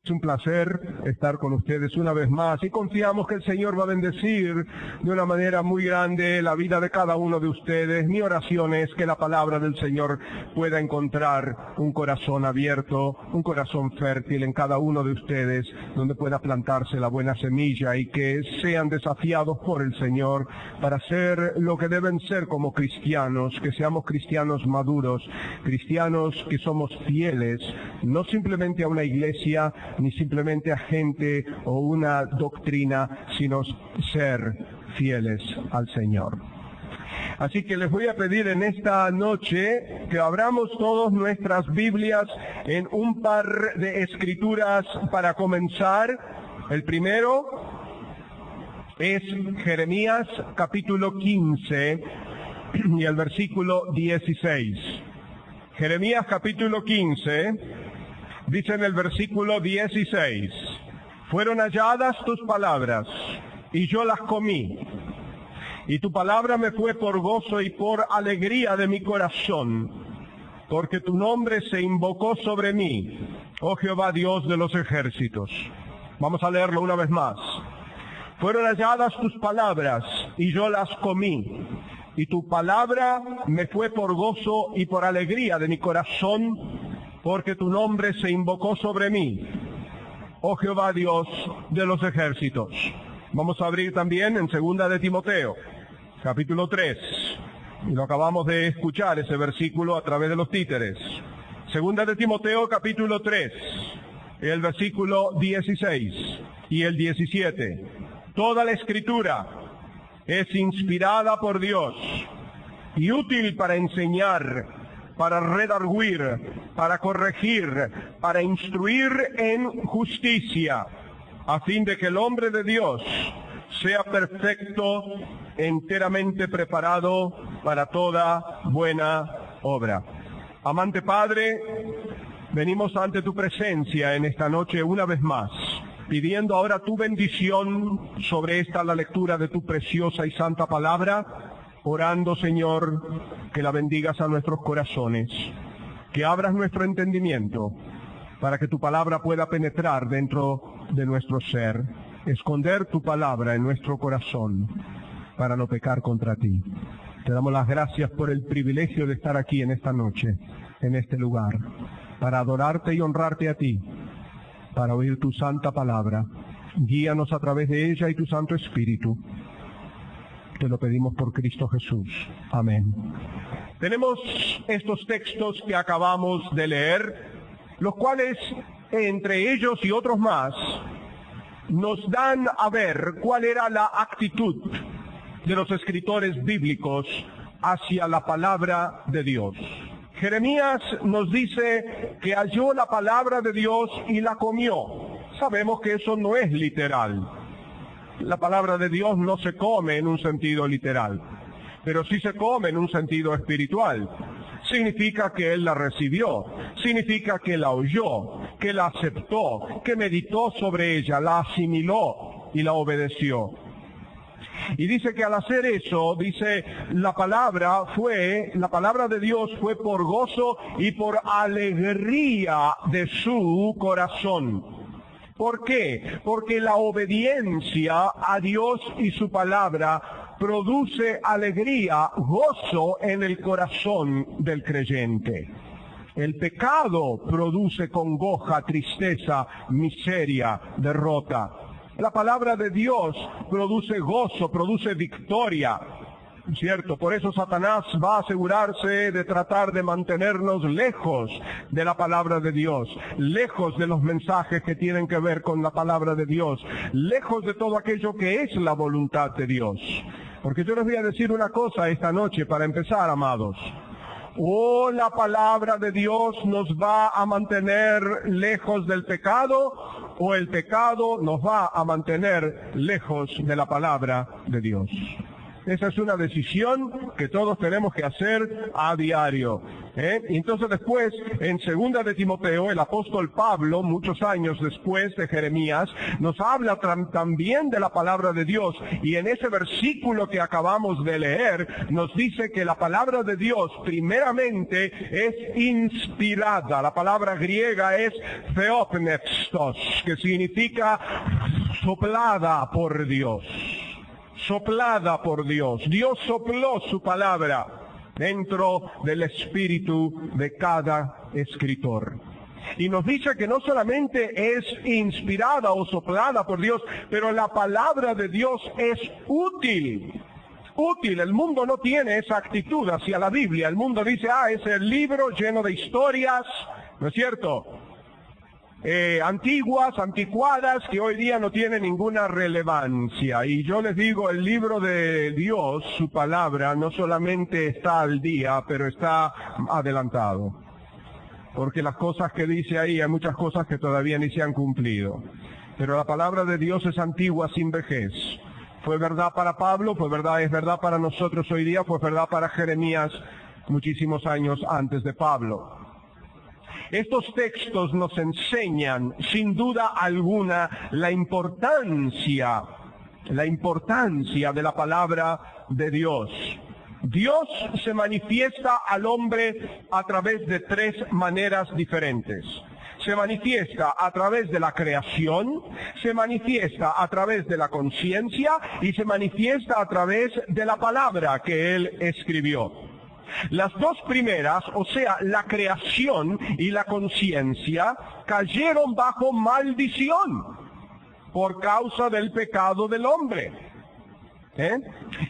Es un placer estar con ustedes una vez más y confiamos que el Señor va a bendecir de una manera muy grande la vida de cada uno de ustedes. Mi oración es que la palabra del Señor pueda encontrar un corazón abierto, un corazón fértil en cada uno de ustedes, donde pueda plantarse la buena semilla y que sean desafiados por el Señor para ser lo que deben ser como cristianos, que seamos cristianos maduros, cristianos que somos fieles, no simplemente a una iglesia, ni simplemente a gente o una doctrina, sino ser fieles al Señor. Así que les voy a pedir en esta noche que abramos todas nuestras Biblias en un par de escrituras para comenzar. El primero es Jeremías capítulo 15 y el versículo 16. Jeremías capítulo 15. Dice en el versículo 16, fueron halladas tus palabras, y yo las comí, y tu palabra me fue por gozo y por alegría de mi corazón, porque tu nombre se invocó sobre mí, oh Jehová Dios de los ejércitos. Vamos a leerlo una vez más. Fueron halladas tus palabras, y yo las comí, y tu palabra me fue por gozo y por alegría de mi corazón, porque tu nombre se invocó sobre mí, oh Jehová Dios de los ejércitos. Vamos a abrir también en Segunda de Timoteo, capítulo 3, y lo acabamos de escuchar ese versículo a través de los títeres. Segunda de Timoteo, capítulo 3, el versículo 16 y el 17. Toda la Escritura es inspirada por Dios y útil para enseñar, para redarguir, para corregir, para instruir en justicia, a fin de que el hombre de Dios sea perfecto, enteramente preparado para toda buena obra. Amante Padre, venimos ante tu presencia en esta noche una vez más, pidiendo ahora tu bendición sobre la lectura de tu preciosa y santa palabra, orando, Señor, que la bendigas a nuestros corazones, que abras nuestro entendimiento para que tu palabra pueda penetrar dentro de nuestro ser, esconder tu palabra en nuestro corazón para no pecar contra ti. Te damos las gracias por el privilegio de estar aquí en esta noche, en este lugar, para adorarte y honrarte a ti, para oír tu santa palabra. Guíanos a través de ella y tu Santo Espíritu. Te lo pedimos por Cristo Jesús. Amén. Tenemos estos textos que acabamos de leer, los cuales, entre ellos y otros más, nos dan a ver cuál era la actitud de los escritores bíblicos hacia la palabra de Dios. Jeremías nos dice que halló la palabra de Dios y la comió. Sabemos que eso no es literal. La palabra de Dios no se come en un sentido literal, pero sí se come en un sentido espiritual. Significa que él la recibió, significa que la oyó, que la aceptó, que meditó sobre ella, la asimiló y la obedeció. Y dice que al hacer eso, dice, la palabra de Dios fue por gozo y por alegría de su corazón. ¿Por qué? Porque la obediencia a Dios y su palabra produce alegría, gozo en el corazón del creyente. El pecado produce congoja, tristeza, miseria, derrota. La palabra de Dios produce gozo, produce victoria. ¿Cierto? Por eso Satanás va a asegurarse de tratar de mantenernos lejos de la palabra de Dios, lejos de los mensajes que tienen que ver con la palabra de Dios, lejos de todo aquello que es la voluntad de Dios. Porque yo les voy a decir una cosa esta noche para empezar, amados. O la palabra de Dios nos va a mantener lejos del pecado, o el pecado nos va a mantener lejos de la palabra de Dios. Esa es una decisión que todos tenemos que hacer a diario. Y entonces después, en 2 de Timoteo, el apóstol Pablo, muchos años después de Jeremías, nos habla también de la palabra de Dios. Y en ese versículo que acabamos de leer, nos dice que la palabra de Dios, primeramente, es inspirada. La palabra griega es theopneustos, que significa soplada por Dios. Soplada por Dios. Dios sopló su palabra dentro del espíritu de cada escritor. Y nos dice que no solamente es inspirada o soplada por Dios, pero la palabra de Dios es útil. Útil. El mundo no tiene esa actitud hacia la Biblia. El mundo dice, es el libro lleno de historias, ¿no es cierto? Antiguas, anticuadas, que hoy día no tienen ninguna relevancia. Y yo les digo, el libro de Dios, su palabra, no solamente está al día, pero está adelantado. Porque las cosas que dice ahí, hay muchas cosas que todavía ni se han cumplido. Pero la palabra de Dios es antigua sin vejez. Fue verdad para Pablo, es verdad para nosotros hoy día, fue verdad para Jeremías muchísimos años antes de Pablo. Estos textos nos enseñan, sin duda alguna, la importancia de la palabra de Dios. Dios se manifiesta al hombre a través de 3 maneras diferentes. Se manifiesta a través de la creación, se manifiesta a través de la conciencia y se manifiesta a través de la palabra que Él escribió. Las 2 primeras, o sea, la creación y la conciencia, cayeron bajo maldición por causa del pecado del hombre.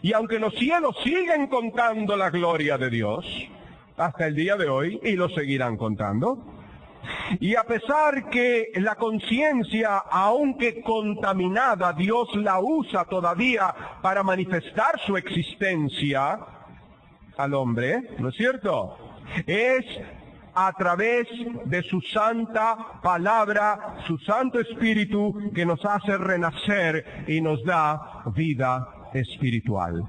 Y aunque los cielos siguen contando la gloria de Dios, hasta el día de hoy, y lo seguirán contando, y a pesar que la conciencia, aunque contaminada, Dios la usa todavía para manifestar su existencia al hombre, ¿no es cierto? Es a través de su santa palabra, su santo espíritu, que nos hace renacer y nos da vida espiritual.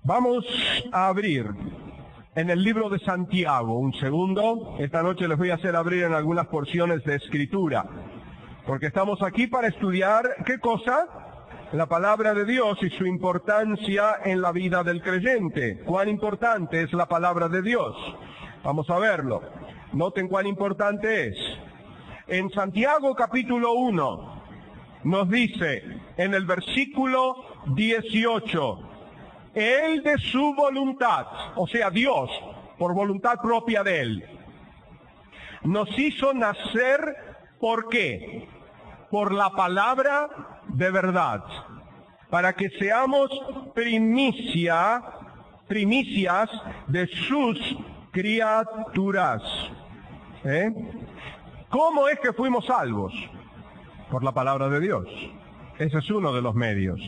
Vamos a abrir en el libro de Santiago, un segundo. Esta noche les voy a hacer abrir en algunas porciones de Escritura, porque estamos aquí para estudiar, ¿qué cosa? La palabra de Dios y su importancia en la vida del creyente. ¿Cuán importante es la palabra de Dios? Vamos a verlo. Noten cuán importante es. En Santiago capítulo 1 nos dice en el versículo 18, Él de su voluntad, o sea Dios, por voluntad propia de Él, nos hizo nacer, ¿por qué? Por la palabra de verdad, para que seamos primicias de sus criaturas. ¿Cómo es que fuimos salvos? Por la palabra de Dios. Ese es uno de los medios.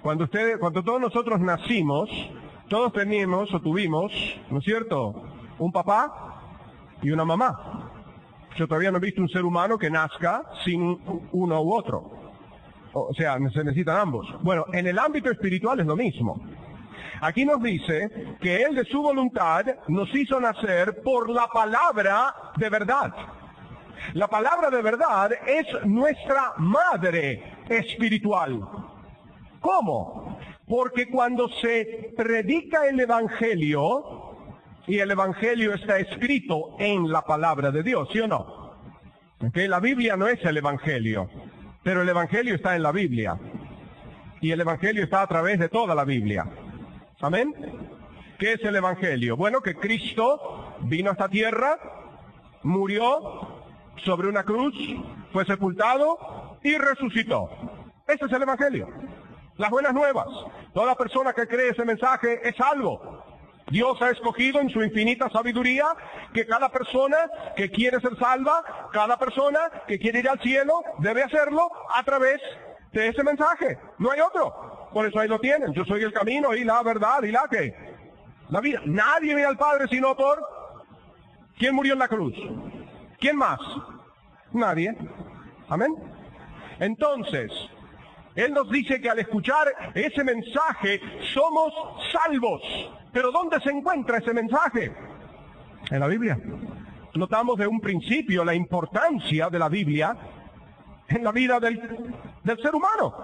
Cuando todos nosotros nacimos, todos teníamos o tuvimos, ¿no es cierto?, un papá y una mamá. Yo todavía no he visto un ser humano que nazca sin uno u otro. O sea, se necesitan ambos. Bueno, en el ámbito espiritual es lo mismo. Aquí nos dice que Él de su voluntad nos hizo nacer por la palabra de verdad. La palabra de verdad es nuestra madre espiritual. ¿Cómo? Porque cuando se predica el Evangelio, y el Evangelio está escrito en la palabra de Dios, ¿sí o no? ¿Okay? La Biblia no es el Evangelio, pero el Evangelio está en la Biblia. Y el Evangelio está a través de toda la Biblia. ¿Amén? ¿Qué es el Evangelio? Bueno, que Cristo vino a esta tierra, murió sobre una cruz, fue sepultado y resucitó. Ese es el Evangelio. Las buenas nuevas. Toda persona que cree ese mensaje es salvo. Dios ha escogido en su infinita sabiduría que cada persona que quiere ser salva, cada persona que quiere ir al cielo, debe hacerlo a través de ese mensaje. No hay otro. Por eso ahí lo tienen. Yo soy el camino y la verdad y la vida. Nadie viene al Padre sino por... ¿Quién murió en la cruz? ¿Quién más? Nadie. Amén. Entonces, Él nos dice que al escuchar ese mensaje somos salvos. Pero ¿dónde se encuentra ese mensaje? En la Biblia. Notamos de un principio la importancia de la Biblia en la vida del ser humano.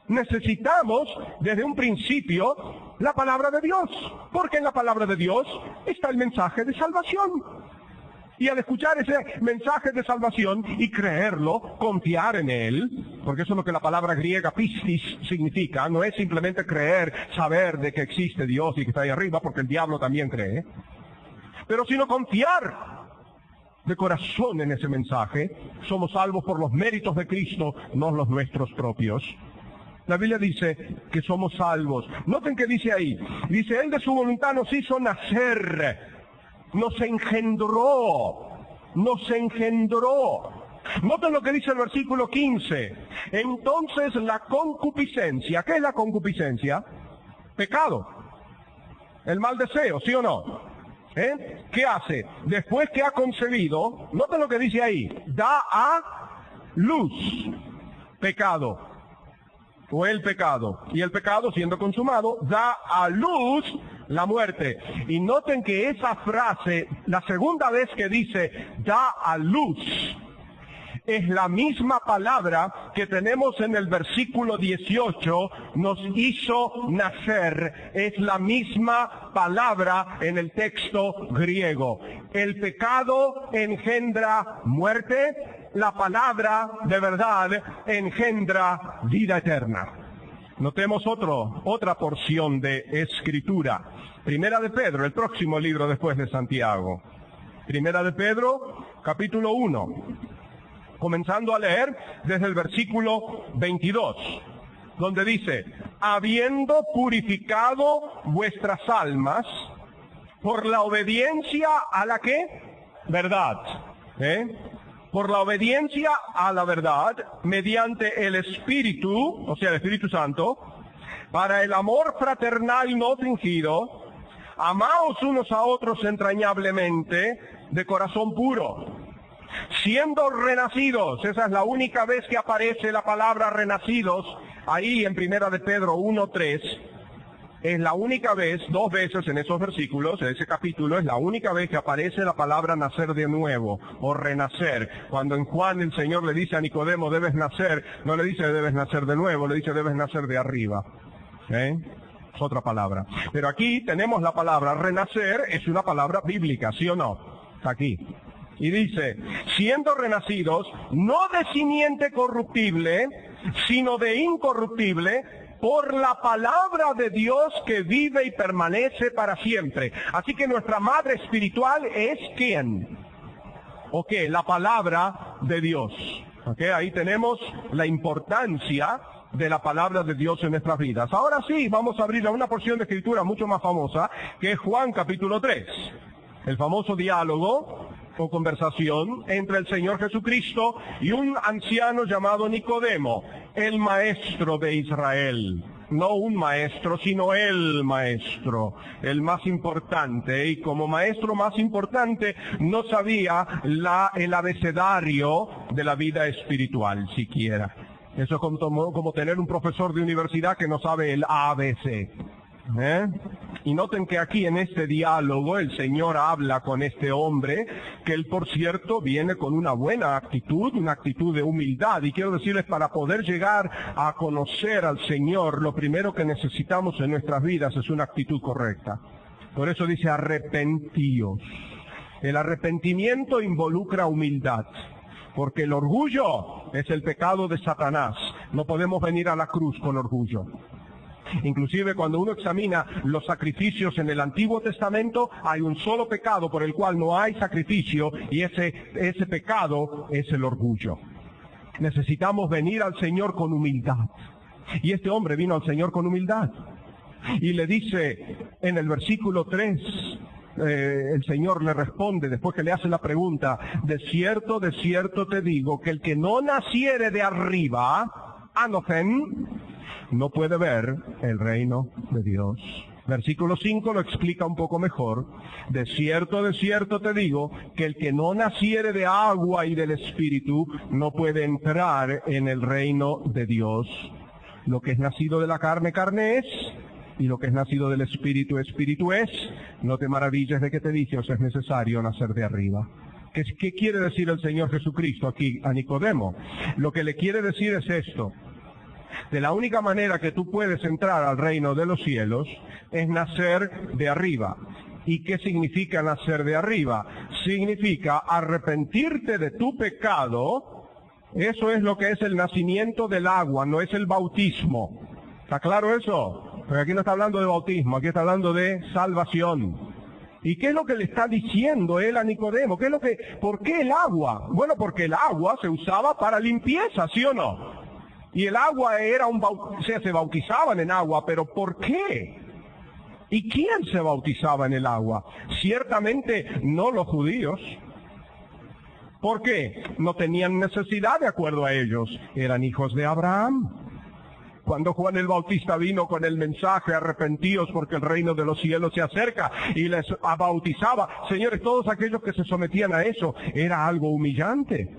Necesitamos desde un principio la palabra de Dios, porque en la palabra de Dios está el mensaje de salvación. Y al escuchar ese mensaje de salvación y creerlo, confiar en él, porque eso es lo que la palabra griega pistis significa, no es simplemente creer, saber de que existe Dios y que está ahí arriba, porque el diablo también cree, pero sino confiar de corazón en ese mensaje. Somos salvos por los méritos de Cristo, no los nuestros propios. La Biblia dice que somos salvos. Noten que dice ahí, dice, Él de su voluntad nos hizo nacer, nos engendró. Noten lo que dice el versículo 15. Entonces la concupiscencia, ¿qué es la concupiscencia? Pecado. El mal deseo, ¿sí o no? ¿Qué hace? Después que ha concebido, noten lo que dice ahí, da a luz pecado, o el pecado, y el pecado siendo consumado, da a luz la muerte. Y noten que esa frase, la segunda vez que dice, da a luz, es la misma palabra que tenemos en el versículo 18, nos hizo nacer. Es la misma palabra en el texto griego. El pecado engendra muerte, la palabra de verdad engendra vida eterna. Notemos otra porción de escritura. Primera de Pedro, el próximo libro después de Santiago. Primera de Pedro, capítulo 1. Comenzando a leer desde el versículo 22, donde dice, habiendo purificado vuestras almas por la obediencia a la ¿qué? Verdad. Por la obediencia a la verdad, mediante el Espíritu, o sea, el Espíritu Santo, para el amor fraternal no fingido, amaos unos a otros entrañablemente, de corazón puro, siendo renacidos. Esa es la única vez que aparece la palabra renacidos, ahí en Primera de Pedro 1:3, es la única vez, 2 veces en esos versículos, en ese capítulo, es la única vez que aparece la palabra nacer de nuevo, o renacer. Cuando en Juan el Señor le dice a Nicodemo, debes nacer, no le dice debes nacer de nuevo, le dice debes nacer de arriba. Es otra palabra. Pero aquí tenemos la palabra renacer, es una palabra bíblica, ¿sí o no? Está aquí. Y dice, siendo renacidos, no de simiente corruptible, sino de incorruptible, por la palabra de Dios que vive y permanece para siempre. Así que nuestra madre espiritual es ¿quién? ¿O qué? La palabra de Dios. ¿Okay? Ahí tenemos la importancia de la palabra de Dios en nuestras vidas. Ahora sí, vamos a abrir a una porción de escritura mucho más famosa, que es Juan capítulo 3. El famoso diálogo o conversación entre el Señor Jesucristo y un anciano llamado Nicodemo, el maestro de Israel. No un maestro, sino el maestro, el más importante. Y como maestro más importante, no sabía el abecedario de la vida espiritual siquiera. Eso es como tener un profesor de universidad que no sabe el ABC. Y noten que aquí en este diálogo el Señor habla con este hombre, que él por cierto viene con una buena actitud, una actitud de humildad. Y quiero decirles, para poder llegar a conocer al Señor, lo primero que necesitamos en nuestras vidas es una actitud correcta. Por eso dice arrepentíos. El arrepentimiento involucra humildad. Porque el orgullo es el pecado de Satanás. No podemos venir a la cruz con orgullo. Inclusive cuando uno examina los sacrificios en el Antiguo Testamento, hay un solo pecado por el cual no hay sacrificio, y ese pecado es el orgullo. Necesitamos venir al Señor con humildad. Y este hombre vino al Señor con humildad. Y le dice en el versículo 3, el Señor le responde, después que le hace la pregunta, de cierto te digo, que el que no naciere de arriba, anofen, no puede ver el reino de Dios. Versículo 5 lo explica un poco mejor. De cierto te digo, que el que no naciere de agua y del Espíritu, no puede entrar en el reino de Dios. Lo que es nacido de la carne, carne es, y lo que es nacido del Espíritu, Espíritu es. No te maravilles de que te dije, os es necesario nacer de arriba. ¿Qué quiere decir el Señor Jesucristo aquí a Nicodemo? Lo que le quiere decir es esto. De la única manera que tú puedes entrar al reino de los cielos es nacer de arriba. ¿Y qué significa nacer de arriba? Significa arrepentirte de tu pecado. Eso es lo que es el nacimiento del agua, no es el bautismo. ¿Está claro eso? Porque aquí no está hablando de bautismo, aquí está hablando de salvación. ¿Y qué es lo que le está diciendo él a Nicodemo? ¿Por qué el agua? Bueno, porque el agua se usaba para limpieza, ¿sí o no? Y el agua era se bautizaban en agua, pero ¿por qué? ¿Y quién se bautizaba en el agua? Ciertamente no los judíos. ¿Por qué? No tenían necesidad de acuerdo a ellos. Eran hijos de Abraham. Cuando Juan el Bautista vino con el mensaje, arrepentíos porque el reino de los cielos se acerca, y les bautizaba, señores, todos aquellos que se sometían a eso, era algo humillante.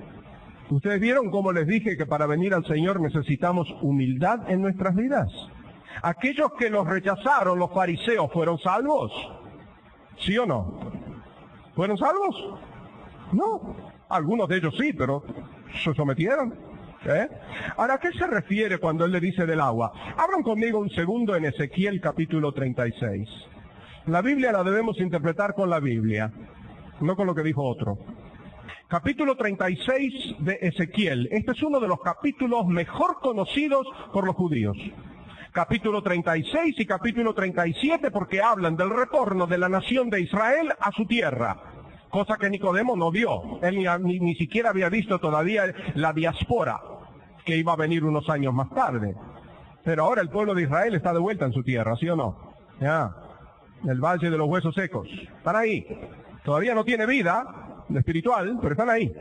¿Ustedes vieron cómo les dije que para venir al Señor necesitamos humildad en nuestras vidas? ¿Aquellos que los rechazaron, los fariseos, fueron salvos? ¿Sí o no? ¿Fueron salvos? No. Algunos de ellos sí, pero se sometieron. Ahora, ¿a qué se refiere cuando él le dice del agua? Abran conmigo un segundo en Ezequiel capítulo 36. La Biblia la debemos interpretar con la Biblia, no con lo que dijo otro. Capítulo 36 de Ezequiel. Este es uno de los capítulos mejor conocidos por los judíos. Capítulo 36 y capítulo 37 porque hablan del retorno de la nación de Israel a su tierra. Cosa que Nicodemo no vio. Él ni siquiera había visto todavía la diáspora que iba a venir unos años más tarde. Pero ahora el pueblo de Israel está de vuelta en su tierra, ¿sí o no? Ya, el valle de los huesos secos. Están ahí. Todavía no tiene vida espiritual, pero están ahí.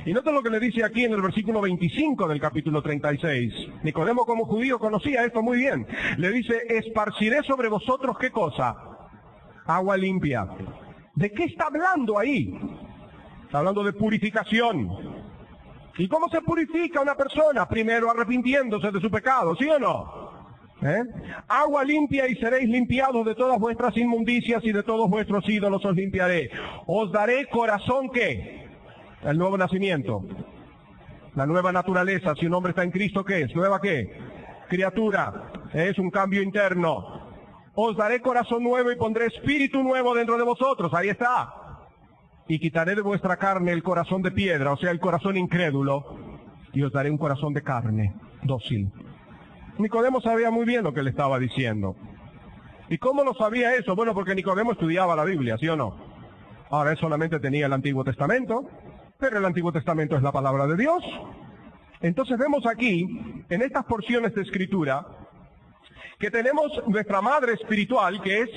Y nota lo que le dice aquí en el versículo 25 del capítulo 36. Nicodemo como judío conocía esto muy bien. Le dice, esparciré sobre vosotros, ¿qué cosa? Agua limpia. ¿De qué está hablando ahí? Está hablando de purificación. ¿Y cómo se purifica una persona? Primero arrepintiéndose de su pecado, ¿sí o no? Agua limpia y seréis limpiados de todas vuestras inmundicias y de todos vuestros ídolos os limpiaré. Os daré corazón, ¿qué? El nuevo nacimiento. La nueva naturaleza. Si un hombre está en Cristo, ¿qué es? ¿Nueva qué? Criatura. Es un cambio interno. Os daré corazón nuevo y pondré espíritu nuevo dentro de vosotros. Ahí está. Y quitaré de vuestra carne el corazón de piedra, o sea, el corazón incrédulo, y os daré un corazón de carne, dócil. Nicodemo sabía muy bien lo que le estaba diciendo. ¿Y cómo lo sabía eso? Bueno, porque Nicodemo estudiaba la Biblia, ¿sí o no? Ahora él solamente tenía el Antiguo Testamento, pero el Antiguo Testamento es la palabra de Dios. Entonces vemos aquí, en estas porciones de Escritura, que tenemos nuestra madre espiritual, que es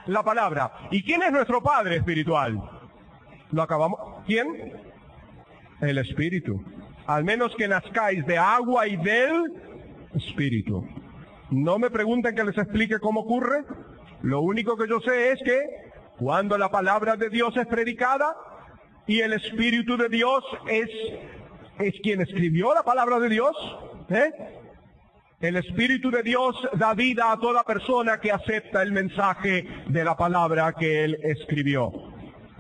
la palabra. ¿Y quién es nuestro padre espiritual? Lo acabamos. ¿Quién? El Espíritu. Al menos que nazcáis de agua y del Espíritu. No me pregunten que les explique cómo ocurre. Lo único que yo sé es que cuando la palabra de Dios es predicada y el Espíritu de Dios es quien escribió la palabra de Dios, el Espíritu de Dios da vida a toda persona que acepta el mensaje de la palabra que Él escribió.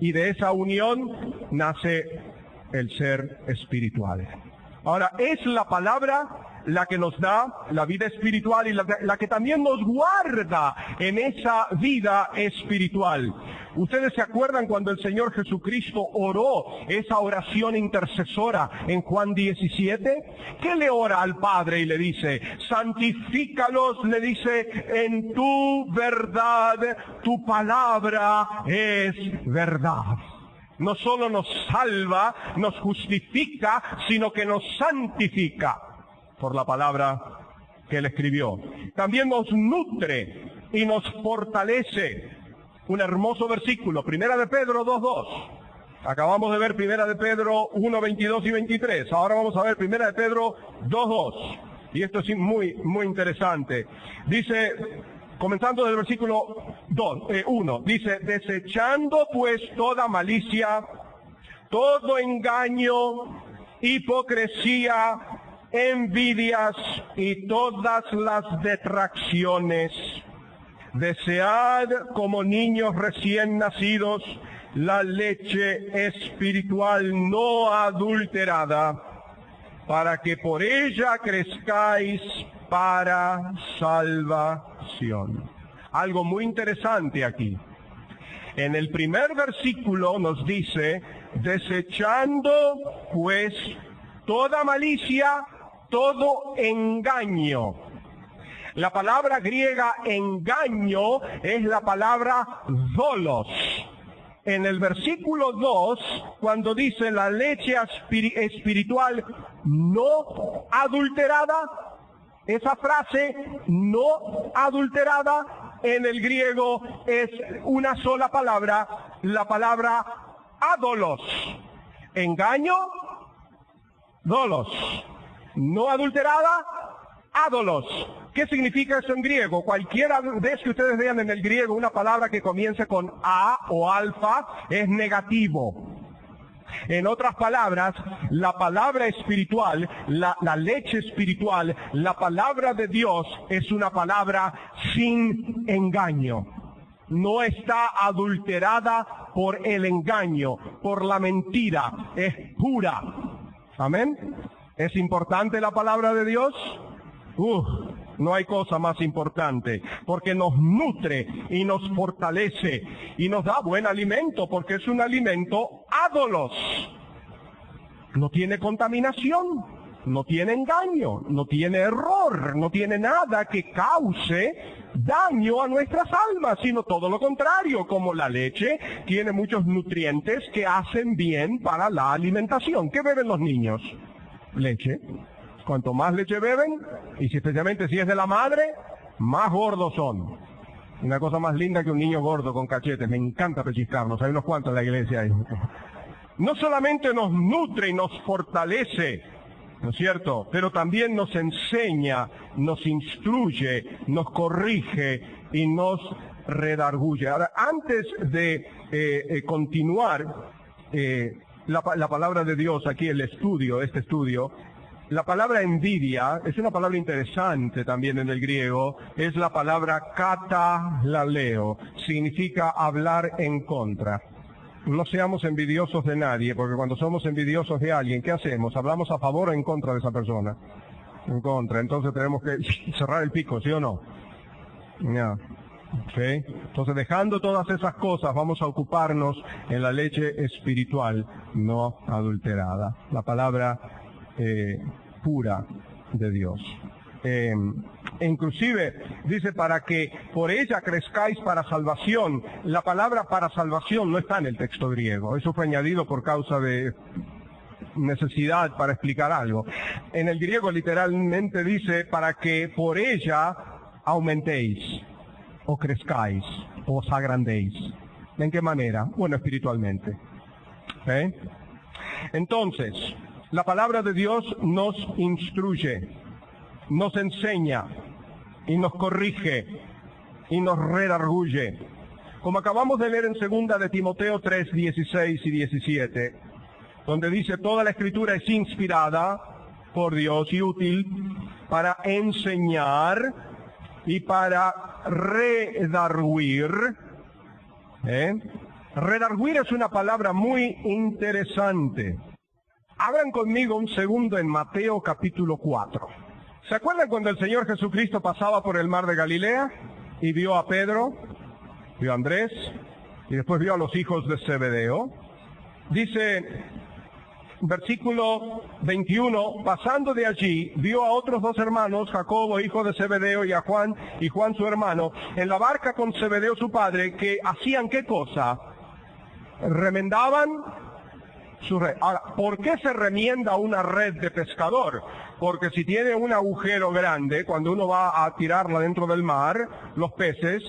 Y de esa unión nace el ser espiritual. Ahora, es la palabra la que nos da la vida espiritual y la que también nos guarda en esa vida espiritual. ¿Ustedes se acuerdan cuando el Señor Jesucristo oró esa oración intercesora en Juan 17? ¿Qué le ora al Padre y le dice? Santifícalos, le dice, en tu verdad, tu palabra es verdad. No solo nos salva, nos justifica, sino que nos santifica por la palabra que Él escribió. También nos nutre y nos fortalece. Un hermoso versículo, Primera de Pedro 2:2. Acabamos de ver Primera de Pedro 1:22 y 23. Ahora vamos a ver Primera de Pedro 2:2. Y esto es muy, muy interesante. Dice, comenzando del versículo 1, dice, desechando pues toda malicia, todo engaño, hipocresía, envidias y todas las detracciones. Desead como niños recién nacidos la leche espiritual no adulterada, para que por ella crezcáis para salvación. Algo muy interesante aquí. En el primer versículo nos dice, desechando pues toda malicia, todo engaño. La palabra griega engaño es la palabra dolos. En el versículo 2, cuando dice la leche espiritual no adulterada, esa frase no adulterada en el griego es una sola palabra, la palabra adolos. Engaño, dolos. No adulterada, adolos. ¿Qué significa eso en griego? Cualquiera vez que ustedes vean en el griego una palabra que comience con a o alfa es negativo. En otras palabras, la palabra espiritual, la leche espiritual, la palabra de Dios es una palabra sin engaño. No está adulterada por el engaño, por la mentira, es pura. ¿Amén? ¿Es importante la palabra de Dios? No hay cosa más importante, porque nos nutre y nos fortalece y nos da buen alimento, porque es un alimento ádolos. No tiene contaminación, no tiene engaño, no tiene error, no tiene nada que cause daño a nuestras almas, sino todo lo contrario, como la leche tiene muchos nutrientes que hacen bien para la alimentación. ¿Qué beben los niños? Leche. Cuanto más leche beben, y especialmente si es de la madre, más gordos son. Una cosa más linda que un niño gordo con cachetes. Me encanta pellizcarnos. Hay unos cuantos en la iglesia ahí. No solamente nos nutre y nos fortalece, ¿no es cierto? Pero también nos enseña, nos instruye, nos corrige y nos redarguye. Ahora, antes de continuar la palabra de Dios aquí, este estudio, la palabra envidia es una palabra interesante también en el griego, es la palabra katalaleo, significa hablar en contra. No seamos envidiosos de nadie, porque cuando somos envidiosos de alguien, ¿qué hacemos? ¿Hablamos a favor o en contra de esa persona? En contra, entonces tenemos que cerrar el pico, ¿sí o no? Ya. ¿Sí? Entonces, dejando todas esas cosas, vamos a ocuparnos en la leche espiritual no adulterada, la palabra pura de Dios. Inclusive dice para que por ella crezcáis para salvación. La palabra para salvación no está en el texto griego, eso fue añadido por causa de necesidad para explicar algo. En el griego literalmente dice para que por ella aumentéis o crezcáis o os agrandéis. ¿En qué manera? Bueno, espiritualmente. Entonces, la palabra de Dios nos instruye, nos enseña y nos corrige y nos redarguye. Como acabamos de leer en 2 de Timoteo 3, 16 y 17, donde dice toda la escritura es inspirada por Dios y útil para enseñar y para redarguir. Redarguir es una palabra muy interesante. Abran conmigo un segundo en Mateo capítulo 4. ¿Se acuerdan cuando el Señor Jesucristo pasaba por el mar de Galilea y vio a Pedro, vio a Andrés y después vio a los hijos de Zebedeo? Dice, versículo 21, pasando de allí, vio a otros dos hermanos, Jacobo, hijo de Zebedeo, y a Juan, y Juan su hermano, en la barca con Zebedeo su padre, que hacían ¿qué cosa? Remendaban su red. Ahora, ¿por qué se remienda una red de pescador? Porque si tiene un agujero grande, cuando uno va a tirarla dentro del mar, los peces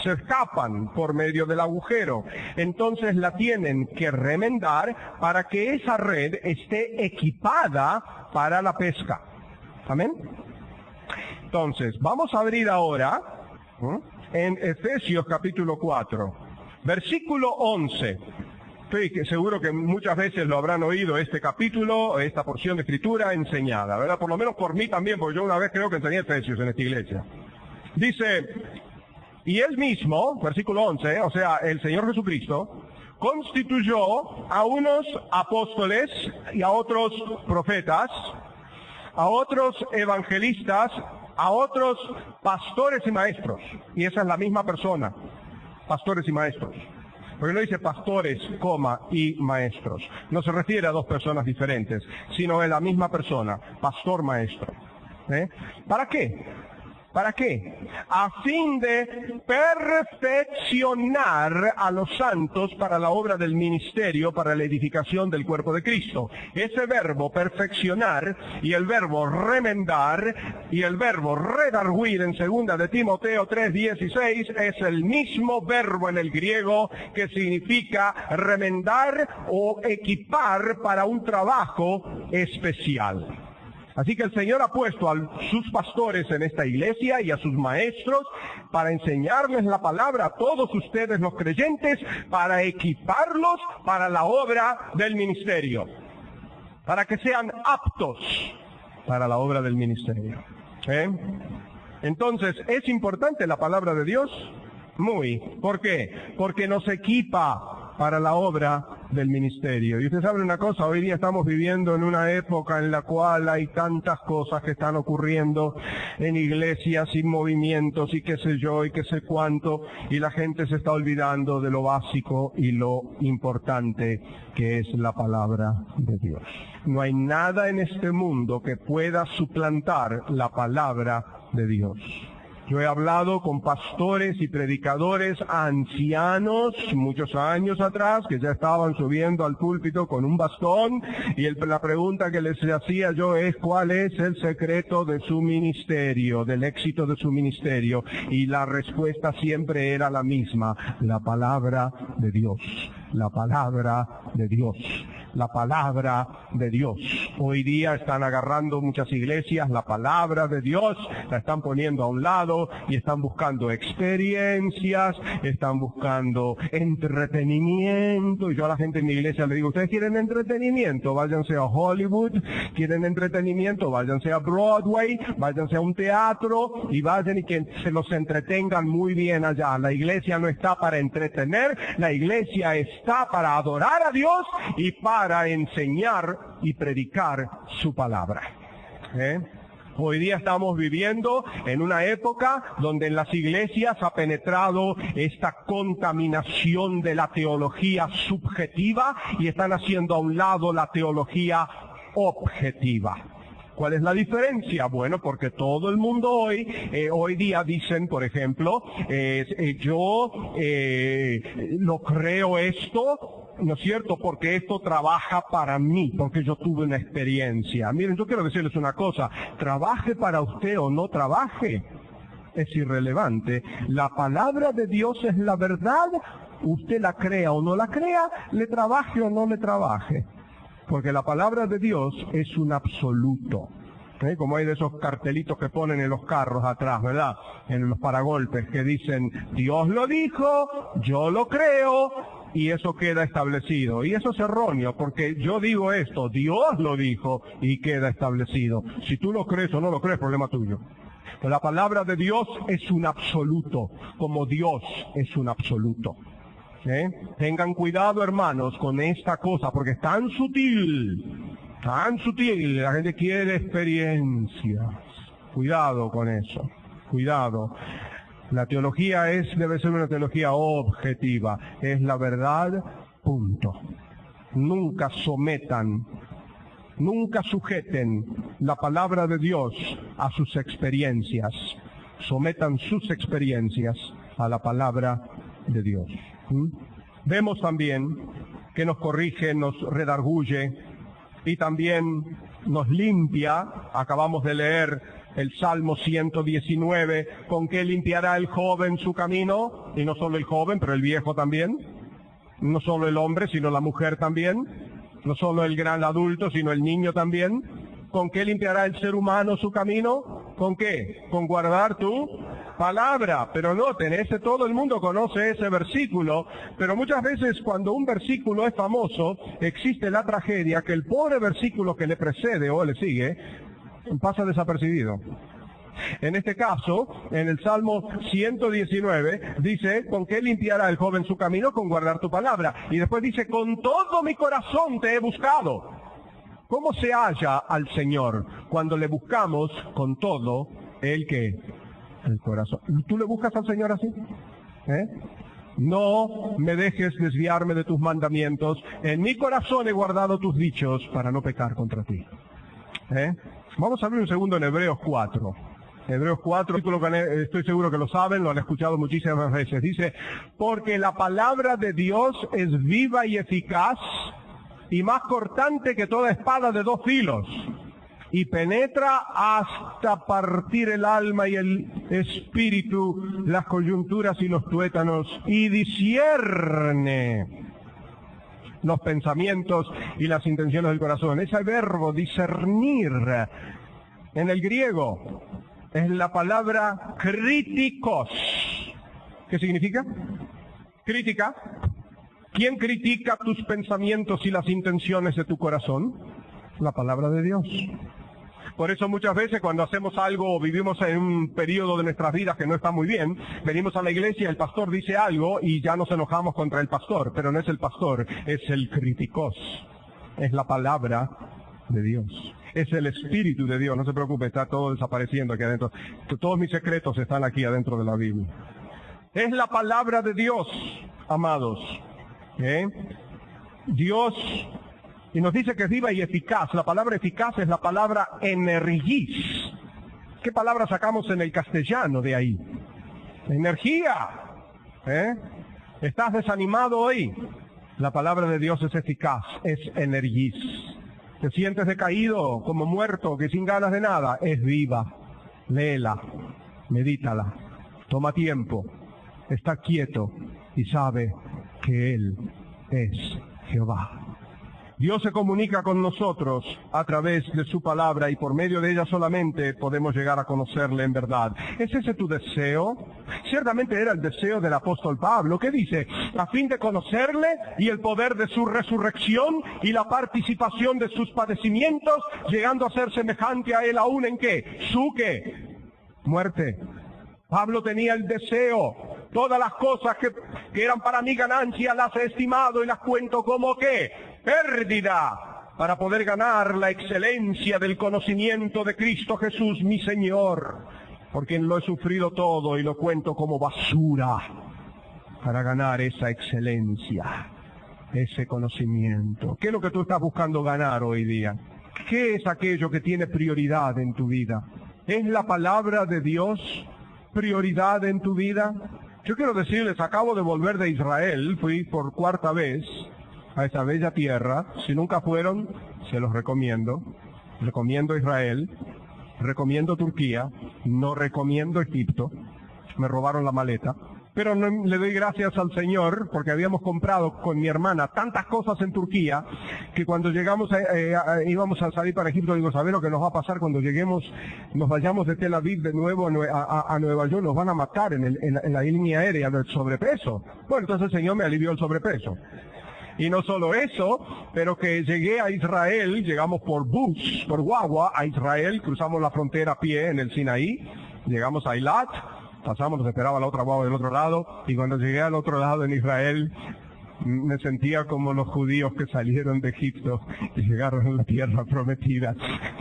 se escapan por medio del agujero. Entonces la tienen que remendar para que esa red esté equipada para la pesca. ¿Amén? Entonces, vamos a abrir ahora en Efesios capítulo 4, versículo 11. Estoy seguro que muchas veces lo habrán oído este capítulo, esta porción de escritura enseñada, ¿verdad? Por lo menos por mí también, porque yo una vez creo que enseñé Efesios en esta iglesia. Dice, y él mismo, versículo 11, o sea, el Señor Jesucristo, constituyó a unos apóstoles y a otros profetas, a otros evangelistas, a otros pastores y maestros. Y esa es la misma persona, pastores y maestros. Porque no dice pastores, y maestros. No se refiere a dos personas diferentes, sino a la misma persona, pastor, maestro. ¿Para qué? ¿Para qué? A fin de perfeccionar a los santos para la obra del ministerio, para la edificación del cuerpo de Cristo. Ese verbo perfeccionar y el verbo remendar y el verbo redarguir en 2 de Timoteo 3:16 es el mismo verbo en el griego que significa remendar o equipar para un trabajo especial. Así que el Señor ha puesto a sus pastores en esta iglesia y a sus maestros para enseñarles la palabra a todos ustedes los creyentes, para equiparlos para la obra del ministerio, para que sean aptos para la obra del ministerio. Entonces, ¿es importante la palabra de Dios? Muy. ¿Por qué? Porque nos equipa para la obra del ministerio. Y usted sabe una cosa, hoy día estamos viviendo en una época en la cual hay tantas cosas que están ocurriendo en iglesias y movimientos y qué sé yo y qué sé cuánto, y la gente se está olvidando de lo básico y lo importante que es la palabra de Dios. No hay nada en este mundo que pueda suplantar la palabra de Dios. Yo he hablado con pastores y predicadores ancianos muchos años atrás que ya estaban subiendo al púlpito con un bastón y la pregunta que les hacía yo es ¿cuál es el secreto de su ministerio, del éxito de su ministerio? Y la respuesta siempre era la misma, la palabra de Dios, la palabra de Dios. La palabra de Dios. Hoy día están agarrando muchas iglesias la palabra de Dios, la están poniendo a un lado y están buscando experiencias, están buscando entretenimiento. Y yo a la gente en mi iglesia le digo, ¿ustedes quieren entretenimiento? Váyanse a Hollywood. ¿Quieren entretenimiento? Váyanse a Broadway, váyanse a un teatro y vayan y que se los entretengan muy bien allá. La iglesia no está para entretener, la iglesia está para adorar a Dios y para enseñar y predicar su palabra. Hoy día estamos viviendo en una época donde en las iglesias ha penetrado esta contaminación de la teología subjetiva y están haciendo a un lado la teología objetiva. ¿Cuál es la diferencia? Bueno, porque todo el mundo hoy día dicen, por ejemplo, yo lo creo esto, ¿no es cierto? Porque esto trabaja para mí, porque yo tuve una experiencia. Miren, yo quiero decirles una cosa, trabaje para usted o no trabaje, es irrelevante. La palabra de Dios es la verdad, usted la crea o no la crea, le trabaje o no le trabaje. Porque la palabra de Dios es un absoluto. Como hay de esos cartelitos que ponen en los carros atrás, ¿verdad? En los paragolpes que dicen, Dios lo dijo, yo lo creo, y eso queda establecido. Y eso es erróneo, porque yo digo esto, Dios lo dijo, y queda establecido. Si tú lo crees o no lo crees, problema tuyo. Pero la palabra de Dios es un absoluto, como Dios es un absoluto. Tengan cuidado, hermanos, con esta cosa, porque es tan sutil, la gente quiere experiencias. Cuidado con eso, cuidado. La teología debe ser una teología objetiva, es la verdad, punto. Nunca sujeten la palabra de Dios a sus experiencias, sometan sus experiencias a la palabra de Dios. Vemos también que nos corrige, nos redarguye y también nos limpia. Acabamos de leer el Salmo 119, ¿con qué limpiará el joven su camino? Y no solo el joven, pero el viejo también. No solo el hombre, sino la mujer también. No solo el gran adulto, sino el niño también. ¿Con qué limpiará el ser humano su camino? ¿Con qué? Con guardar tu palabra. Pero noten, todo el mundo conoce ese versículo, pero muchas veces cuando un versículo es famoso, existe la tragedia que el pobre versículo que le precede o le sigue pasa desapercibido. En este caso, en el Salmo 119, dice, ¿con qué limpiará el joven su camino? Con guardar tu palabra. Y después dice, con todo mi corazón te he buscado. ¿Cómo se halla al Señor? Cuando le buscamos con todo el corazón. ¿Tú le buscas al Señor así? No me dejes desviarme de tus mandamientos. En mi corazón he guardado tus dichos para no pecar contra ti. Vamos a abrir un segundo en Hebreos 4. Hebreos 4, título que estoy seguro que lo saben, lo han escuchado muchísimas veces. Dice, porque la palabra de Dios es viva y eficaz y más cortante que toda espada de 2 filos y penetra hasta partir el alma y el espíritu, las coyunturas y los tuétanos, y discierne los pensamientos y las intenciones del corazón. Ese verbo discernir en el griego es la palabra críticos. ¿Qué significa? Crítica. ¿Quién critica tus pensamientos y las intenciones de tu corazón? La palabra de Dios. Por eso muchas veces cuando hacemos algo o vivimos en un periodo de nuestras vidas que no está muy bien, venimos a la iglesia, el pastor dice algo y ya nos enojamos contra el pastor, pero no es el pastor, es el críticos. Es la palabra de Dios. Es el Espíritu de Dios, no se preocupe, está todo desapareciendo aquí adentro. Todos mis secretos están aquí adentro de la Biblia. Es la palabra de Dios, amados. Dios, y nos dice que es viva y eficaz. La palabra eficaz es la palabra energis. ¿Qué palabra sacamos en el castellano de ahí? Energía. ¿Estás desanimado hoy? La palabra de Dios es eficaz, es energis. ¿Te sientes decaído, como muerto, que sin ganas de nada? Es viva. Léela, medítala, toma tiempo, está quieto y sabe que Él es Jehová. Dios se comunica con nosotros a través de su palabra y por medio de ella solamente podemos llegar a conocerle en verdad. ¿Es ese tu deseo? Ciertamente era el deseo del apóstol Pablo. ¿Qué dice? A fin de conocerle y el poder de su resurrección y la participación de sus padecimientos, llegando a ser semejante a él aún en ¿qué? ¿Su qué? Muerte. Pablo tenía el deseo. Todas las cosas que eran para mí ganancia las he estimado y las cuento como ¿qué? Pérdida, para poder ganar la excelencia del conocimiento de Cristo Jesús, mi Señor, por quien lo he sufrido todo y lo cuento como basura, para ganar esa excelencia, ese conocimiento. ¿Qué es lo que tú estás buscando ganar hoy día? ¿Qué es aquello que tiene prioridad en tu vida? ¿Es la palabra de Dios prioridad en tu vida? Yo quiero decirles, acabo de volver de Israel, fui por 4ª vez a esa bella tierra. Si nunca fueron, se los recomiendo. Recomiendo Israel, recomiendo Turquía, no recomiendo Egipto. Me robaron la maleta. Pero le doy gracias al Señor porque habíamos comprado con mi hermana tantas cosas en Turquía que cuando llegamos íbamos a salir para Egipto. Digo, ¿sabes lo que nos va a pasar cuando lleguemos, nos vayamos de Tel Aviv de nuevo a Nueva York? Nos van a matar en la línea aérea del sobrepeso. Bueno, entonces el Señor me alivió el sobrepeso. Y no solo eso, pero que llegué a Israel, llegamos por bus, por guagua a Israel, cruzamos la frontera a pie en el Sinaí, llegamos a Eilat, pasamos, nos esperaba la otra guagua del otro lado, y cuando llegué al otro lado en Israel, me sentía como los judíos que salieron de Egipto y llegaron a la tierra prometida,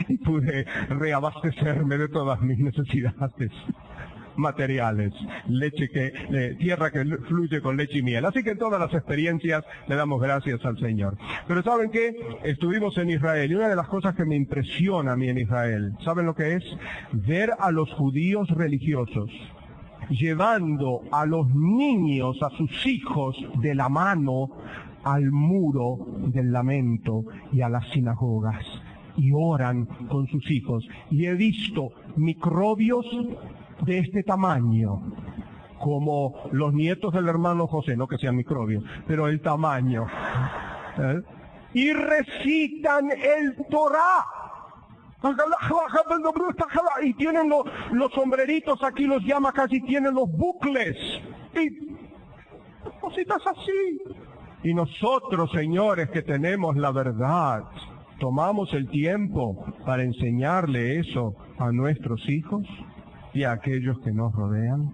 y pude reabastecerme de todas mis necesidades materiales, tierra que fluye con leche y miel. Así que en todas las experiencias le damos gracias al Señor. Pero ¿saben qué? Estuvimos en Israel y una de las cosas que me impresiona a mí en Israel, ¿saben lo que es? Ver a los judíos religiosos llevando a los niños, a sus hijos, de la mano al muro del lamento y a las sinagogas y oran con sus hijos. Y he visto microbios de este tamaño, como los nietos del hermano José, no que sean microbios, pero el tamaño. Y recitan el Torá. Y tienen los sombreritos, aquí los llama casi, tienen los bucles. Y cositas así. Y nosotros, señores, que tenemos la verdad, tomamos el tiempo para enseñarle eso a nuestros hijos y a aquellos que nos rodean.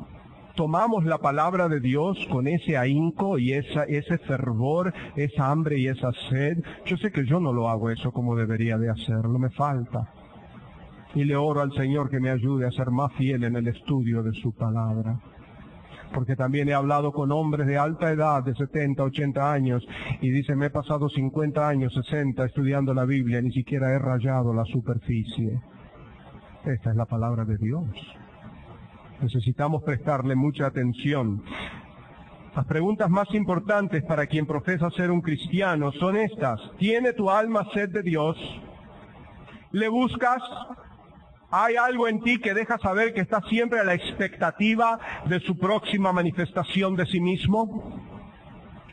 Tomamos la palabra de Dios con ese ahínco y ese fervor, esa hambre y esa sed. Yo sé que yo no lo hago eso como debería de hacerlo, me falta. Y le oro al Señor que me ayude a ser más fiel en el estudio de su palabra. Porque también he hablado con hombres de alta edad, de 70, 80 años, y dicen, me he pasado 50 años, 60, estudiando la Biblia, ni siquiera he rayado la superficie. Esta es la palabra de Dios. Necesitamos prestarle mucha atención. Las preguntas más importantes para quien profesa ser un cristiano son estas. ¿Tiene tu alma sed de Dios? ¿Le buscas? ¿Hay algo en ti que deja saber que estás siempre a la expectativa de su próxima manifestación de sí mismo?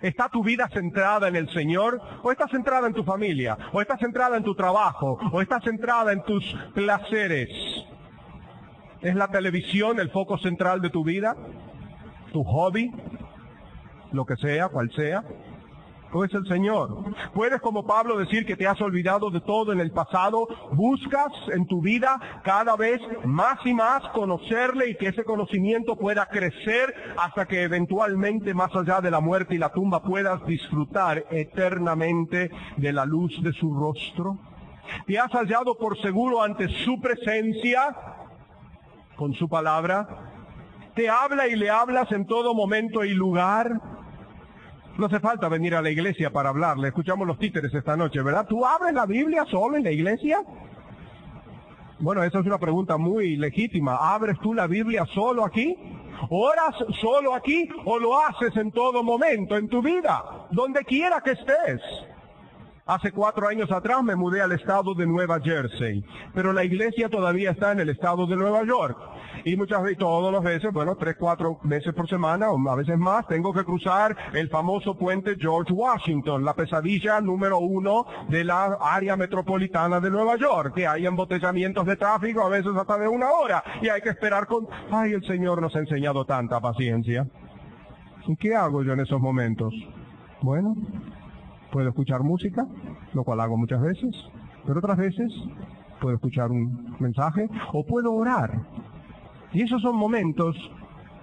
¿Está tu vida centrada en el Señor? ¿O está centrada en tu familia? ¿O está centrada en tu trabajo? ¿O está centrada en tus placeres? ¿Es la televisión el foco central de tu vida? ¿Tu hobby? Lo que sea, cual sea. ¿O es el Señor? ¿Puedes, como Pablo, decir que te has olvidado de todo en el pasado? ¿Buscas en tu vida cada vez más y más conocerle y que ese conocimiento pueda crecer hasta que eventualmente, más allá de la muerte y la tumba, puedas disfrutar eternamente de la luz de su rostro? ¿Te has hallado por seguro ante su presencia con su palabra? ¿Te habla y le hablas en todo momento y lugar? No hace falta venir a la iglesia para hablarle. Escuchamos los títeres esta noche, ¿verdad? ¿Tú abres la Biblia solo en la iglesia? Bueno, esa es una pregunta muy legítima. ¿Abres tú la Biblia solo aquí? ¿Oras solo aquí o lo haces en todo momento en tu vida? Donde quiera que estés. Hace 4 años atrás me mudé al estado de Nueva Jersey, pero la iglesia todavía está en el estado de Nueva York. Y muchas veces, todas las veces, 3, 4 veces por semana, o a veces más, tengo que cruzar el famoso puente George Washington, la pesadilla número 1 de la área metropolitana de Nueva York, que hay embotellamientos de tráfico, a veces hasta de 1 hora, y hay que esperar con... Ay, el Señor nos ha enseñado tanta paciencia. ¿Y qué hago yo en esos momentos? Bueno, puedo escuchar música, lo cual hago muchas veces, pero otras veces puedo escuchar un mensaje o puedo orar. Y esos son momentos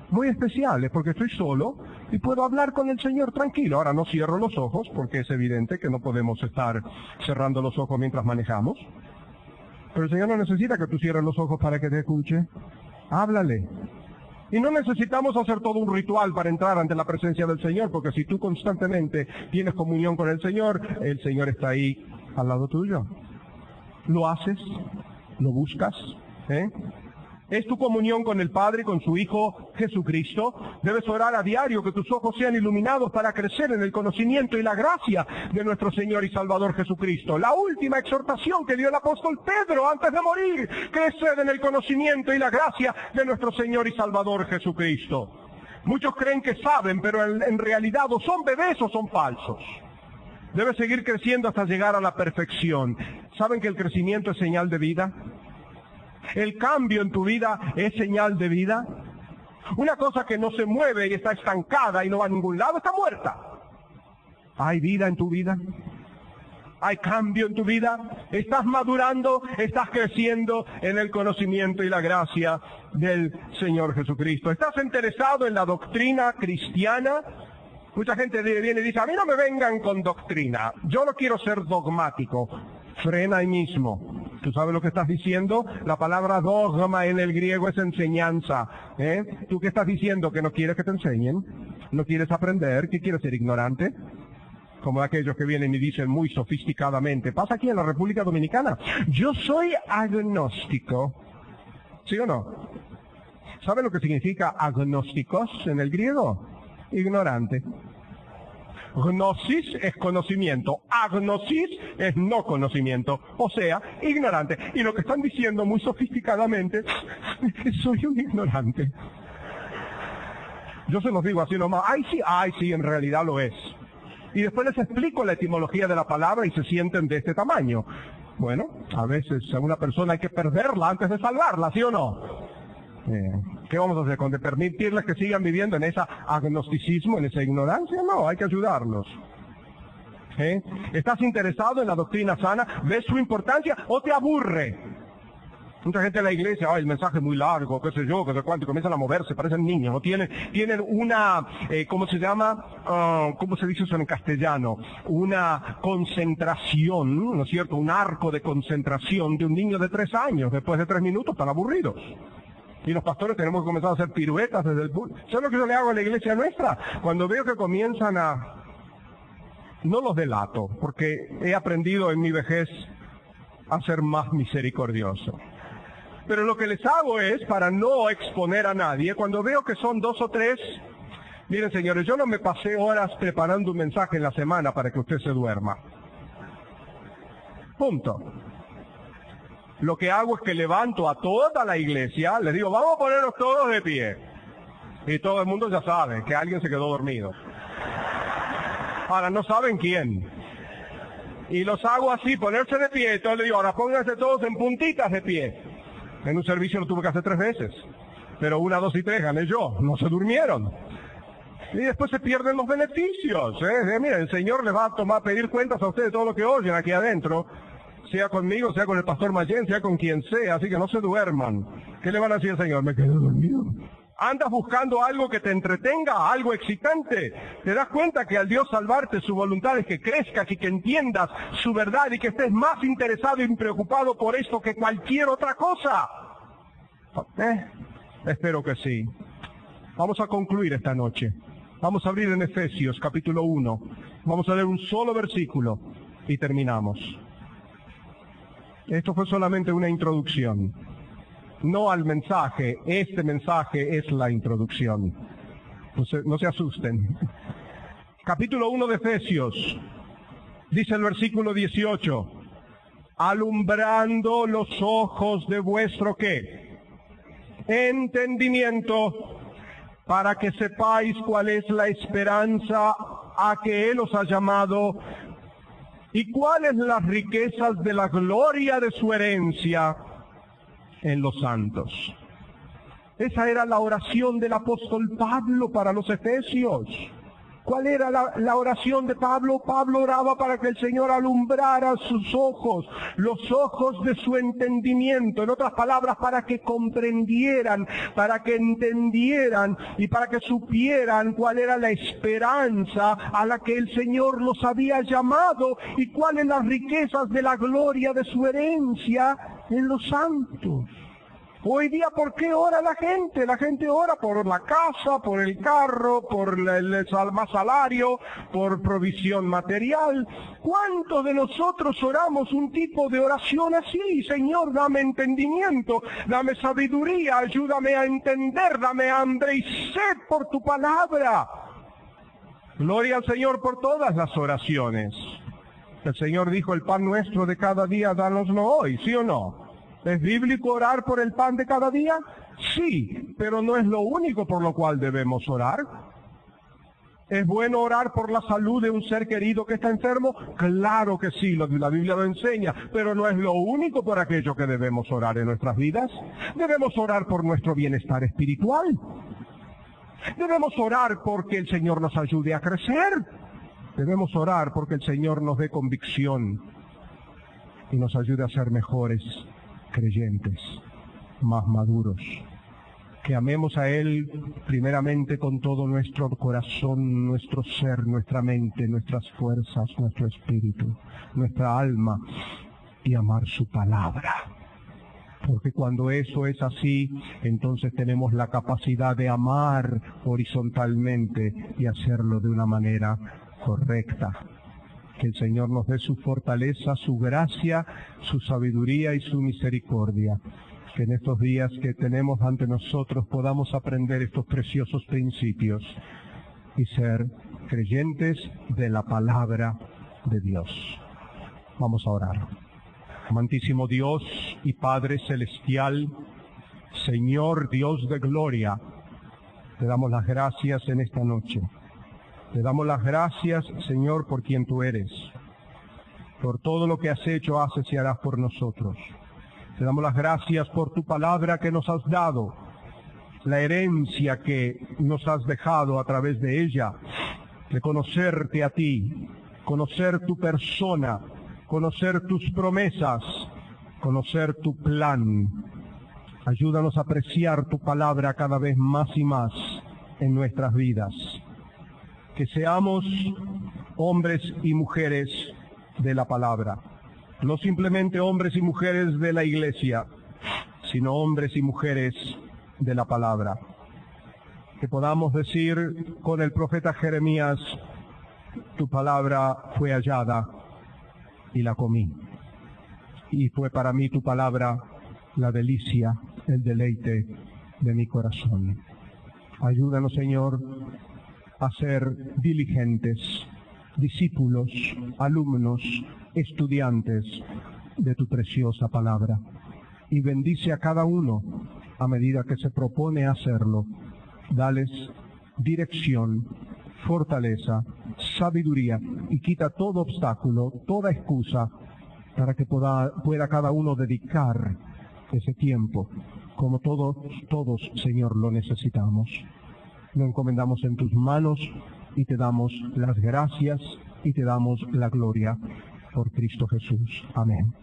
muy especiales porque estoy solo y puedo hablar con el Señor tranquilo. Ahora no cierro los ojos porque es evidente que no podemos estar cerrando los ojos mientras manejamos. Pero el Señor no necesita que tú cierres los ojos para que te escuche. Háblale. Y no necesitamos hacer todo un ritual para entrar ante la presencia del Señor, porque si tú constantemente tienes comunión con el Señor está ahí al lado tuyo. ¿Lo haces? ¿Lo buscas? ¿Es tu comunión con el Padre y con su Hijo Jesucristo? Debes orar a diario que tus ojos sean iluminados para crecer en el conocimiento y la gracia de nuestro Señor y Salvador Jesucristo. La última exhortación que dio el apóstol Pedro antes de morir, crecer en el conocimiento y la gracia de nuestro Señor y Salvador Jesucristo. Muchos creen que saben, pero en realidad o son bebés o son falsos. Debes seguir creciendo hasta llegar a la perfección. ¿Saben que el crecimiento es señal de vida? El cambio en tu vida es señal de vida. Una cosa que no se mueve y está estancada y no va a ningún lado está muerta. ¿Hay vida en tu vida? ¿Hay cambio en tu vida? ¿Estás madurando? ¿Estás creciendo en el conocimiento y la gracia del Señor Jesucristo? ¿Estás interesado en la doctrina cristiana? Mucha gente viene y dice, a mí no me vengan con doctrina. Yo no quiero ser dogmático. Frena ahí mismo. ¿Tú sabes lo que estás diciendo? La palabra dogma en el griego es enseñanza. ¿Tú qué estás diciendo? ¿Que no quieres que te enseñen? ¿No quieres aprender? ¿Que quieres ser ignorante? Como aquellos que vienen y dicen muy sofisticadamente, pasa aquí en la República Dominicana, yo soy agnóstico. ¿Sí o no? ¿Saben lo que significa agnósticos en el griego? Ignorante. Gnosis es conocimiento, agnosis es no conocimiento, o sea, ignorante. Y lo que están diciendo muy sofisticadamente es que soy un ignorante. Yo se los digo así nomás, ay sí, en realidad lo es. Y después les explico la etimología de la palabra y se sienten de este tamaño. Bueno, a veces a una persona hay que perderla antes de salvarla, ¿sí o no? ¿Qué vamos a hacer? ¿Con permitirles que sigan viviendo en ese agnosticismo, en esa ignorancia? No, hay que ayudarlos. ¿Estás interesado en la doctrina sana? ¿Ves su importancia o te aburre? Mucha gente en la iglesia, el mensaje es muy largo, qué sé yo, qué sé cuánto, y comienzan a moverse, parecen niños, ¿no? Tienen una, ¿cómo se llama? ¿Cómo se dice eso en castellano? Una concentración, ¿no es cierto? Un arco de concentración de un niño de 3 años. Después de 3 minutos están aburridos. Y los pastores tenemos que comenzar a hacer piruetas desde el púlpito. ¿Sabes lo que yo le hago a la iglesia nuestra? Cuando veo que comienzan a... No los delato, porque he aprendido en mi vejez a ser más misericordioso. Pero lo que les hago es, para no exponer a nadie, cuando veo que son 2 o 3, miren señores, yo no me pasé horas preparando un mensaje en la semana para que usted se duerma. Punto. Lo que hago es que levanto a toda la iglesia, les digo, vamos a ponernos todos de pie. Y todo el mundo ya sabe que alguien se quedó dormido. Ahora no saben quién. Y los hago así, ponerse de pie. Entonces les digo, ahora pónganse todos en puntitas de pie. En un servicio lo tuve que hacer 3 veces. Pero 1, 2 y 3 gané yo. No se durmieron. Y después se pierden los beneficios. Mira, el Señor les va a pedir cuentas a ustedes de todo lo que oyen aquí adentro. Sea conmigo, sea con el pastor Mayen, sea con quien sea. Así que no se duerman. ¿Qué le van a decir al Señor? Me quedé dormido. Andas buscando algo que te entretenga, algo excitante. Te das cuenta que al Dios salvarte su voluntad es que crezcas y que entiendas su verdad y que estés más interesado y preocupado por esto que cualquier otra cosa. Espero que sí. Vamos a concluir esta noche. Vamos a abrir en Efesios capítulo 1. Vamos a leer un solo versículo y terminamos. Esto fue solamente una introducción. No al mensaje, este mensaje es la introducción. No se asusten. Capítulo 1 de Efesios, dice el versículo 18, alumbrando los ojos de vuestro ¿qué? Entendimiento, para que sepáis cuál es la esperanza a que Él os ha llamado y cuáles las riquezas de la gloria de su herencia en los santos. Esa era la oración del apóstol Pablo para los efesios. ¿Cuál era la oración de Pablo? Pablo oraba para que el Señor alumbrara sus ojos, los ojos de su entendimiento. En otras palabras, para que comprendieran, para que entendieran y para que supieran cuál era la esperanza a la que el Señor los había llamado y cuáles las riquezas de la gloria de su herencia en los santos. Hoy día, ¿por qué ora la gente? La gente ora por la casa, por el carro, por el más salario, por provisión material. ¿Cuántos de nosotros oramos un tipo de oración así? Señor, dame entendimiento, dame sabiduría, ayúdame a entender, dame hambre y sed por tu palabra. Gloria al Señor por todas las oraciones. El Señor dijo, el pan nuestro de cada día, dánoslo hoy, ¿sí o no? ¿Es bíblico orar por el pan de cada día? Sí, pero no es lo único por lo cual debemos orar. ¿Es bueno orar por la salud de un ser querido que está enfermo? Claro que sí, la Biblia lo enseña, pero no es lo único por aquello que debemos orar en nuestras vidas. Debemos orar por nuestro bienestar espiritual. Debemos orar porque el Señor nos ayude a crecer. Debemos orar porque el Señor nos dé convicción y nos ayude a ser mejores creyentes, más maduros, que amemos a Él primeramente con todo nuestro corazón, nuestro ser, nuestra mente, nuestras fuerzas, nuestro espíritu, nuestra alma, y amar su palabra. Porque cuando eso es así, entonces tenemos la capacidad de amar horizontalmente y hacerlo de una manera correcta. Que el Señor nos dé su fortaleza, su gracia, su sabiduría y su misericordia. Que en estos días que tenemos ante nosotros podamos aprender estos preciosos principios y ser creyentes de la palabra de Dios. Vamos a orar. Amantísimo Dios y Padre Celestial, Señor Dios de gloria, te damos las gracias en esta noche. Te damos las gracias, Señor, por quien tú eres, por todo lo que has hecho, haces y harás por nosotros. Te damos las gracias por tu palabra que nos has dado, la herencia que nos has dejado a través de ella, de conocerte a ti, conocer tu persona, conocer tus promesas, conocer tu plan. Ayúdanos a apreciar tu palabra cada vez más y más en nuestras vidas. Que seamos hombres y mujeres de la palabra, no simplemente hombres y mujeres de la iglesia, sino hombres y mujeres de la palabra. Que podamos decir con el profeta Jeremías, tu palabra fue hallada y la comí. Y fue para mí tu palabra la delicia, el deleite de mi corazón. Ayúdanos, Señor, a ser diligentes, discípulos, alumnos, estudiantes de tu preciosa palabra. Y bendice a cada uno a medida que se propone hacerlo. Dales dirección, fortaleza, sabiduría y quita todo obstáculo, toda excusa para que pueda cada uno dedicar ese tiempo como todos, Señor, lo necesitamos. Lo encomendamos en tus manos y te damos las gracias y te damos la gloria por Cristo Jesús. Amén.